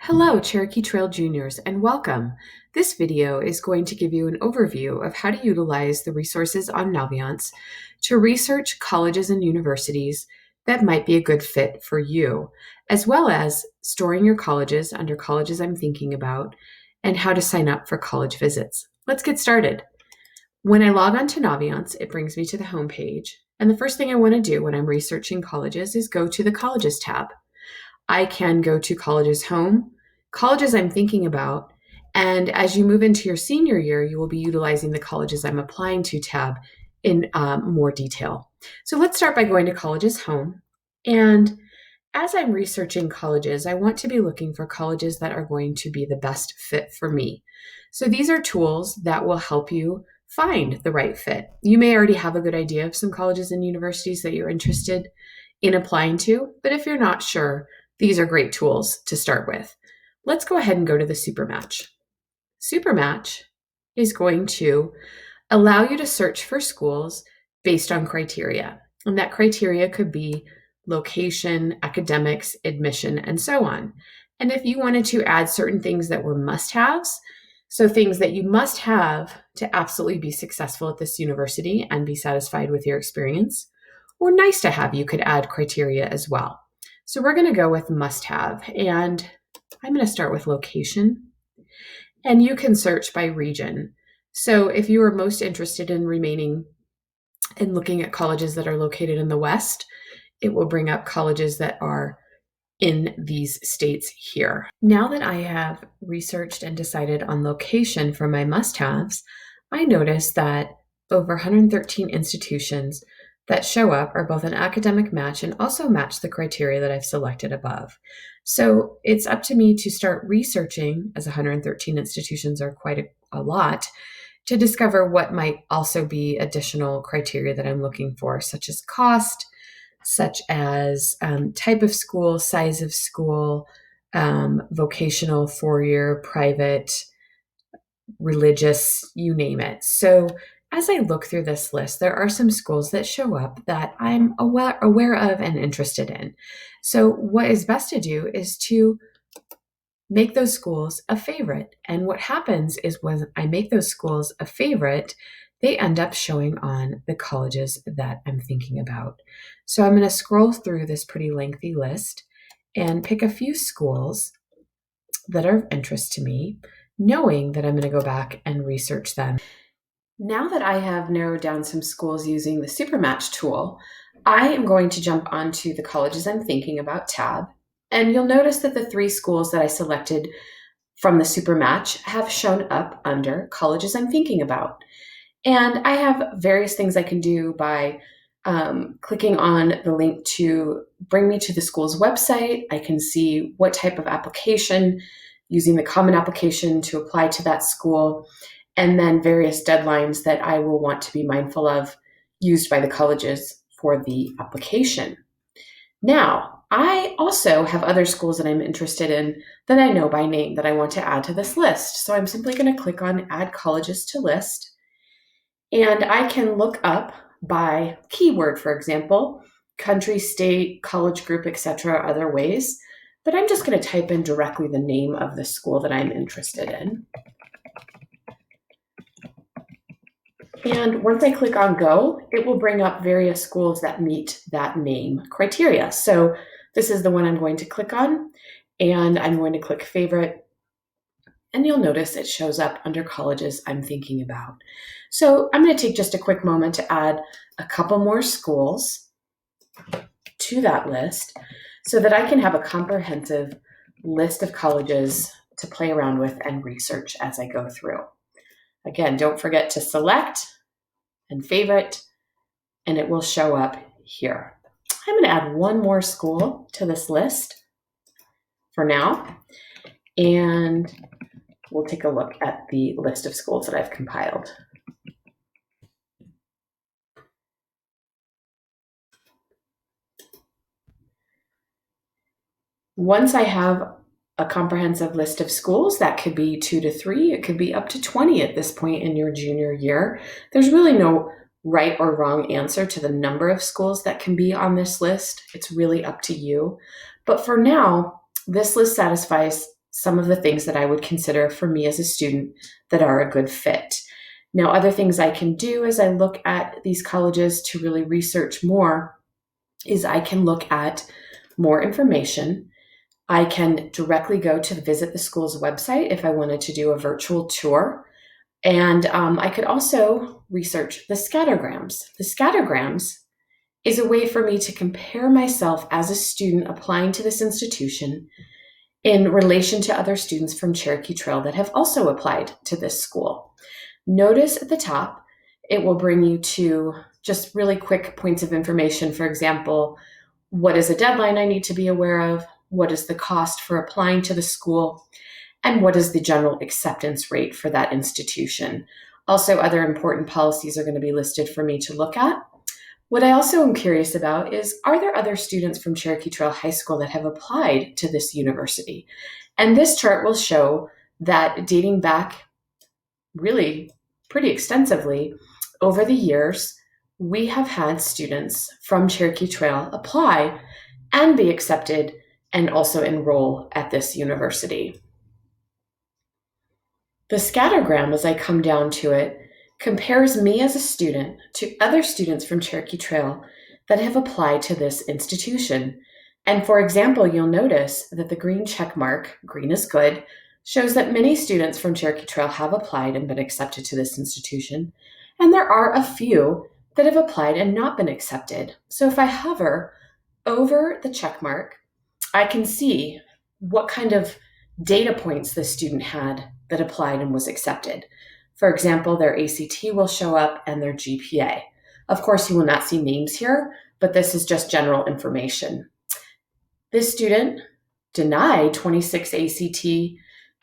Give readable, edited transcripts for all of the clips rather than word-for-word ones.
Hello, Cherokee Trail Juniors, and welcome. This video is going to give you an overview of how to utilize the resources on Naviance to research colleges and universities that might be a good fit for you, as well as storing your colleges under colleges I'm thinking about and how to sign up for college visits. Let's get started. When I log on to Naviance, it brings me to the home page, and the first thing I want to do when I'm researching colleges is go to the Colleges tab. I can go to colleges home, colleges I'm thinking about, and as you move into your senior year, you will be utilizing the colleges I'm applying to tab in more detail. So let's start by going to colleges home. And as I'm researching colleges, I want to be looking for colleges that are going to be the best fit for me. So these are tools that will help you find the right fit. You may already have a good idea of some colleges and universities that you're interested in applying to, but if you're not sure, these are great tools to start with. Let's go ahead and go to the Supermatch. Supermatch is going to allow you to search for schools based on criteria. And that criteria could be location, academics, admission, and so on. And if you wanted to add certain things that were must-haves, so things that you must have to absolutely be successful at this university and be satisfied with your experience, or nice to have, you could add criteria as well. So we're going to go with must have, and I'm going to start with location, and you can search by region. So if you are most interested in remaining and looking at colleges that are located in the West, it will bring up colleges that are in these states here. Now that I have researched and decided on location for my must-haves, I notice that over 113 institutions that show up are both an academic match and also match the criteria that I've selected above. So it's up to me to start researching, as 113 institutions are quite a lot, to discover what might also be additional criteria that I'm looking for, such as cost, such as type of school, size of school, vocational, four-year, private, religious, you name it. So as I look through this list, there are some schools that show up that I'm aware of and interested in. So what is best to do is to make those schools a favorite. And what happens is when I make those schools a favorite, they end up showing on the colleges that I'm thinking about. So I'm going to scroll through this pretty lengthy list and pick a few schools that are of interest to me, knowing that I'm going to go back and research them. Now that I have narrowed down some schools using the Supermatch tool, I am going to jump onto the colleges I'm thinking about tab, and you'll notice that the three schools that I selected from the Supermatch have shown up under colleges I'm thinking about. And I have various things I can do by clicking on the link to bring me to the school's website. I can see what type of application, using the common application to apply to that school, and then various deadlines that I will want to be mindful of used by the colleges for the application. Now, I also have other schools that I'm interested in that I know by name that I want to add to this list. So I'm simply going to click on Add Colleges to List, and I can look up by keyword, for example, country, state, college group, etc., other ways. But I'm just going to type in directly the name of the school that I'm interested in. And once I click on Go, it will bring up various schools that meet that name criteria. So this is the one I'm going to click on, and I'm going to click Favorite, and you'll notice it shows up under colleges I'm thinking about. So I'm going to take just a quick moment to add a couple more schools to that list so that I can have a comprehensive list of colleges to play around with and research as I go through. Again, don't forget to select and favorite, and it will show up here. I'm going to add one more school to this list for now, and we'll take a look at the list of schools that I've compiled. Once I have a comprehensive list of schools, that could be 2 to 3, it could be up to 20 at this point in your junior year. There's really no right or wrong answer to the number of schools that can be on this list. It's really up to you. But for now, This list satisfies some of the things that I would consider for me as a student that are a good fit. Now, other things I can do as I look at these colleges to really research more is I can look at more information. I can directly go to visit the school's website if I wanted to do a virtual tour. And I could also research the Scattergrams. The Scattergrams is a way for me to compare myself as a student applying to this institution in relation to other students from Cherokee Trail that have also applied to this school. Notice at the top, it will bring you to just really quick points of information. For example, what is a deadline I need to be aware of? What is the cost for applying to the school? And what is the general acceptance rate for that institution? Also, other important policies are going to be listed for me to look at. What I also am curious about is, are there other students from Cherokee Trail High School that have applied to this university? And this chart will show that dating back really pretty extensively over the years, we have had students from Cherokee Trail apply and be accepted and also enroll at this university. The scattergram, as I come down to it, compares me as a student to other students from Cherokee Trail that have applied to this institution. And for example, you'll notice that the green check mark, green is good, shows that many students from Cherokee Trail have applied and been accepted to this institution. And there are a few that have applied and not been accepted. So if I hover over the check mark, I can see what kind of data points the student had that applied and was accepted. For example, their ACT will show up and their GPA. Of course, you will not see names here, but this is just general information. This student denied 26 ACT, 3.7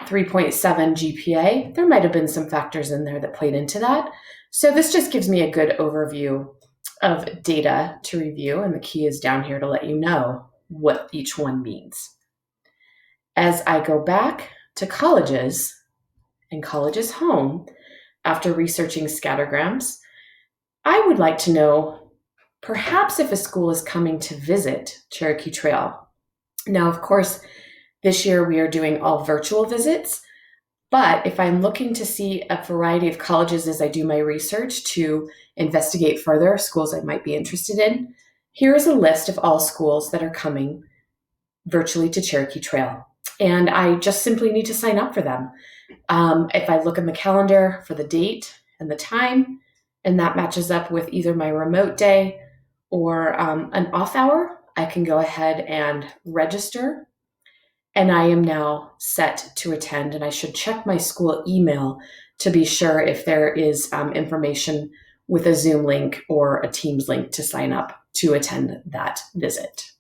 GPA. There might have been some factors in there that played into that. So this just gives me a good overview of data to review, and the key is down here to let you know what each one means. As I go back to colleges and colleges home, after researching scattergrams, I would like to know perhaps if a school is coming to visit Cherokee Trail. Now, of course, this year we are doing all virtual visits, but if I'm looking to see a variety of colleges as I do my research to investigate further schools I might be interested in, here is a list of all schools that are coming virtually to Cherokee Trail. And I just simply need to sign up for them. If I look in the calendar for the date and the time, and that matches up with either my remote day or an off hour, I can go ahead and register. And I am now set to attend, and I should check my school email to be sure if there is information with a Zoom link or a Teams link to sign up to attend that visit.